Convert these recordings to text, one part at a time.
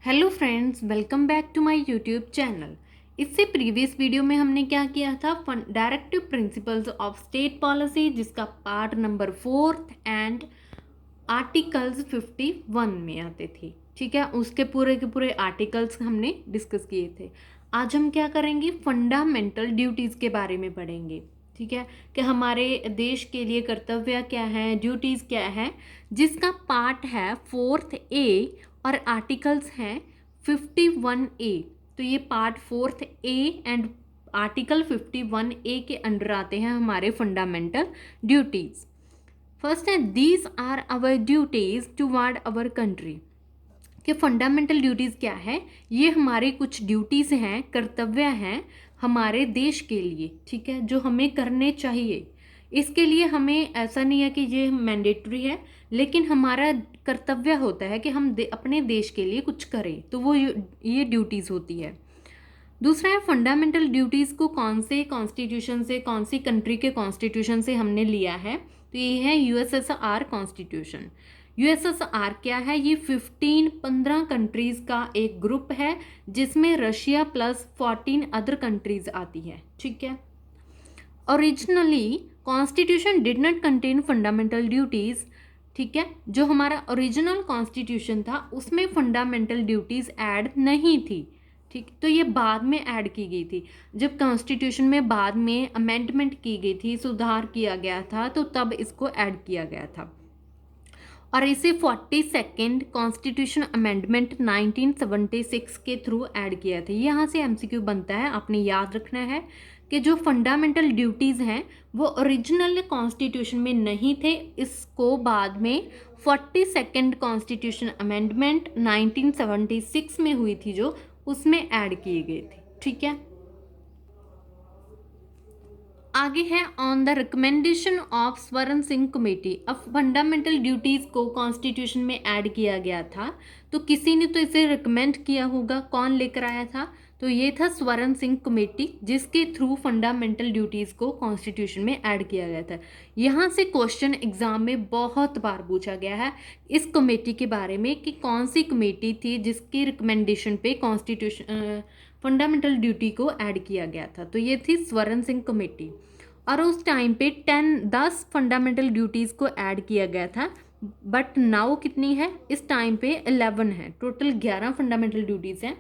Hello friends, welcome back to my YouTube channel. इससे previous video में हमने क्या किया था, directive principles of state policy, जिसका पार्ट नंबर 4 एंड आर्टिकल्स 51 में आते थे। ठीक है, उसके पूरे के पूरे आर्टिकल्स हमने डिस्कस किए थे। आज हम क्या करेंगे, फंडामेंटल ड्यूटीज़ के बारे में पढ़ेंगे। ठीक है, कि हमारे देश के लिए कर्तव्य क्या है, ड्यूटीज़ क्या है, जिसका पार्ट है 4 ए और आर्टिकल्स हैं 51 ए। तो ये part 4 A and article 51 A के अंडर आते हैं हमारे फंडामेंटल ड्यूटीज़। फर्स्ट है, these are our duties toward our country. कि फंडामेंटल ड्यूटीज़ क्या है, ये हमारे कुछ ड्यूटीज़ हैं, कर्तव्य हैं हमारे देश के लिए। ठीक है, जो हमें करने चाहिए। इसके लिए हमें ऐसा नहीं है कि ये मैंडेटरी है, लेकिन हमारा कर्तव्य होता है कि हम अपने देश के लिए कुछ करें, तो वो ये ड्यूटीज़ होती है। दूसरा है, फंडामेंटल ड्यूटीज़ को कौन से कॉन्स्टिट्यूशन से, कौन सी कंट्री के कॉन्स्टिट्यूशन से हमने लिया है, तो ये है यूएसएसआर कॉन्स्टिट्यूशन। यूएसएसआर क्या है, ये 15 कंट्रीज़ का एक ग्रुप है, जिसमें रशिया प्लस 14 अदर कंट्रीज़ आती है। ठीक है, originally constitution did not contain fundamental duties. ठीक है, जो हमारा ओरिजिनल कॉन्स्टिट्यूशन था उसमें फंडामेंटल ड्यूटीज़ ऐड नहीं थी। ठीक, तो ये बाद में ऐड की गई थी। जब कॉन्स्टिट्यूशन में बाद में अमेंडमेंट की गई थी, सुधार किया गया था, तो तब इसको ऐड किया गया था। और इसे 42nd कॉन्स्टिट्यूशन अमेंडमेंट 1976 के थ्रू ऐड किया था। यहाँ से एमसीक्यू बनता है, आपने याद रखना है कि जो फंडामेंटल ड्यूटीज़ हैं वो ओरिजिनल कॉन्स्टिट्यूशन में नहीं थे, इसको बाद में 42nd कॉन्स्टिट्यूशन अमेंडमेंट 1976 में हुई थी, जो उसमें ऐड किए गए थे। ठीक है, आगे है, ऑन द रिकमेंडेशन ऑफ स्वर्ण सिंह कमेटी। अब फंडामेंटल ड्यूटीज़ को कॉन्स्टिट्यूशन में ऐड किया गया था, तो किसी ने तो इसे रिकमेंड किया होगा। कौन लेकर आया था, तो ये था स्वर्ण सिंह कमेटी, जिसके थ्रू फंडामेंटल ड्यूटीज़ को कॉन्स्टिट्यूशन में ऐड किया गया था। यहाँ से क्वेश्चन एग्जाम में बहुत बार पूछा गया है इस कमेटी के बारे में, कि कौन सी कमेटी थी जिसकी रिकमेंडेशन पे कॉन्स्टिट्यूशन फंडामेंटल ड्यूटी को ऐड किया गया था। तो ये थी स्वर्ण सिंह कमेटी, और उस टाइम पे 10 फंडामेंटल ड्यूटीज़ को ऐड किया गया था। बट नाउ कितनी है, इस टाइम पे 11 है। टोटल 11 फंडामेंटल ड्यूटीज़ हैं।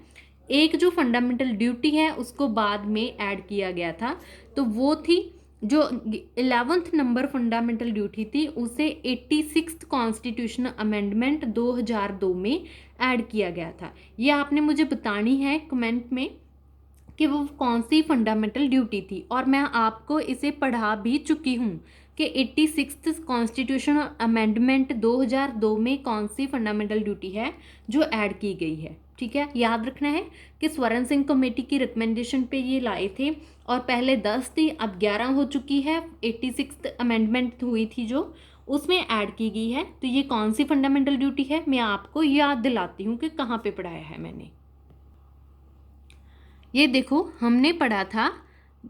एक जो फंडामेंटल ड्यूटी है उसको बाद में ऐड किया गया था, तो वो थी जो 11th नंबर फंडामेंटल ड्यूटी थी, उसे 86th कॉन्स्टिट्यूशन अमेंडमेंट 2002 में ऐड किया गया था। ये आपने मुझे बतानी है कमेंट में कि वो कौन सी फंडामेंटल ड्यूटी थी, और मैं आपको इसे पढ़ा भी चुकी हूँ कि 86th कॉन्स्टिट्यूशन अमेंडमेंट 2002 में कौन सी फंडामेंटल ड्यूटी है जो ऐड की गई है। ठीक है, याद रखना है कि स्वर्ण सिंह कमेटी की रिकमेंडेशन पे ये लाए थे, और पहले 10 थी, अब 11 हो चुकी है। 86th अमेंडमेंट हुई थी जो, उसमें ऐड की गई है। तो ये कौन सी फंडामेंटल ड्यूटी है, मैं आपको याद दिलाती हूँ कि कहाँ पे पढ़ाया है मैंने। ये देखो, हमने पढ़ा था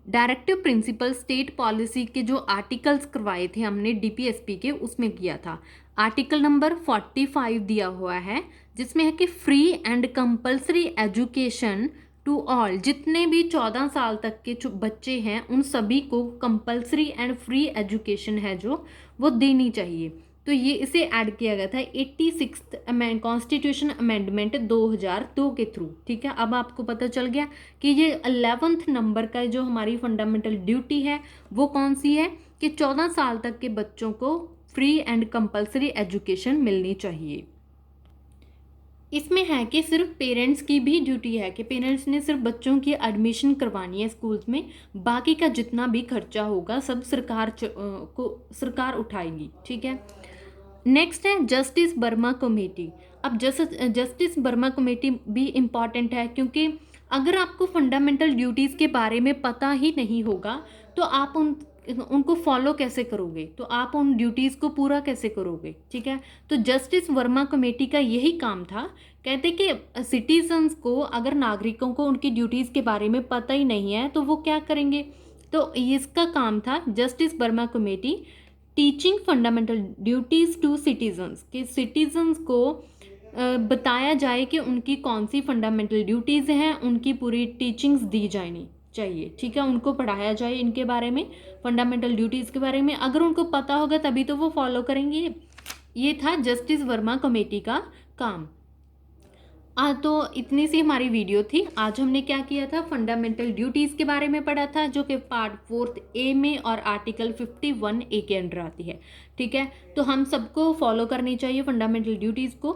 डायरेक्टिव प्रिंसिपल स्टेट पॉलिसी के जो आर्टिकल्स करवाए थे हमने डीपीएसपी के, उसमें किया था। आर्टिकल नंबर 45 दिया हुआ है, जिसमें है कि free and compulsory education to all. जितने भी 14 साल तक के जो बच्चे हैं उन सभी को कंपलसरी एंड फ्री एजुकेशन है जो वो देनी चाहिए। तो ये इसे ऐड किया गया था 86th कॉन्स्टिट्यूशन अमेंडमेंट 2002 के थ्रू। ठीक है, अब आपको पता चल गया कि ये 11th नंबर का जो हमारी फंडामेंटल ड्यूटी है वो कौन सी है, कि 14 साल तक के बच्चों को फ्री एंड कंपलसरी एजुकेशन मिलनी चाहिए। इसमें है कि सिर्फ पेरेंट्स की भी ड्यूटी है, कि पेरेंट्स ने सिर्फ बच्चों की एडमिशन करवानी है स्कूल्स में, बाकी का जितना भी खर्चा होगा सब सरकार उठाएगी। ठीक है, नेक्स्ट है जस्टिस वर्मा कमेटी। अब जस्टिस वर्मा कमेटी भी इम्पॉर्टेंट है, क्योंकि अगर आपको फंडामेंटल ड्यूटीज़ के बारे में पता ही नहीं होगा तो आप उनको फॉलो कैसे करोगे, तो आप उन ड्यूटीज़ को पूरा कैसे करोगे। ठीक है, तो जस्टिस वर्मा कमेटी का यही काम था। कहते कि सिटीजन्स को, अगर नागरिकों को उनकी ड्यूटीज़ के बारे में पता ही नहीं है तो वो क्या करेंगे, तो इसका काम था justice Verma committee teaching fundamental duties to citizens, कि सिटीजन्स को बताया जाए कि उनकी कौन सी फंडामेंटल ड्यूटीज़ हैं, उनकी पूरी टीचिंग्स दी जानी चाहिए, ठीक है। उनको पढ़ाया जाए इनके बारे में, फंडामेंटल ड्यूटीज़ के बारे में। अगर उनको पता होगा तभी तो वो फॉलो करेंगे। ये था जस्टिस वर्मा कमेटी का काम। तो इतनी सी हमारी वीडियो थी। आज हमने क्या किया था, फंडामेंटल ड्यूटीज़ के बारे में पढ़ा था, जो कि पार्ट 4 ए में और आर्टिकल 51 ए के अंडर आती है, ठीक है। तो हम सबको फॉलो करनी चाहिए फंडामेंटल ड्यूटीज़ को।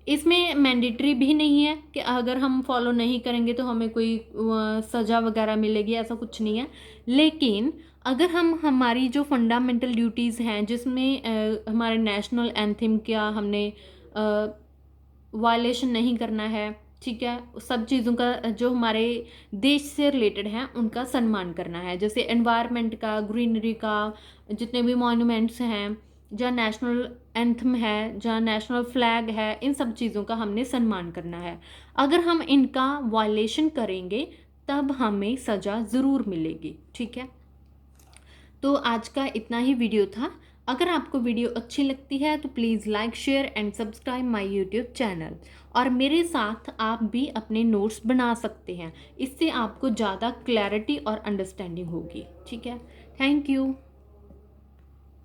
इसमें मैंडेटरी भी नहीं है कि अगर हम फॉलो नहीं करेंगे तो हमें कोई सज़ा वगैरह मिलेगी, ऐसा कुछ नहीं है। लेकिन अगर हम हमारी जो फंडामेंटल ड्यूटीज़ हैं, जिसमें हमारे नेशनल एंथम का हमने वायलेशन नहीं करना है, ठीक है, सब चीज़ों का जो हमारे देश से रिलेटेड हैं उनका सम्मान करना है, जैसे एनवायरनमेंट का, ग्रीनरी का, जितने भी मॉन्यूमेंट्स हैं, जहाँ नेशनल एंथम है, जहाँ नेशनल फ्लैग है, इन सब चीज़ों का हमने सम्मान करना है। अगर हम इनका वायलेशन करेंगे तब हमें सज़ा ज़रूर मिलेगी, ठीक है। तो आज का इतना ही वीडियो था। अगर आपको वीडियो अच्छी लगती है तो please like, share and subscribe my YouTube channel. और मेरे साथ आप भी अपने नोट्स बना सकते हैं, इससे आपको ज़्यादा क्लैरिटी और अंडरस्टैंडिंग होगी, ठीक है। Thank you.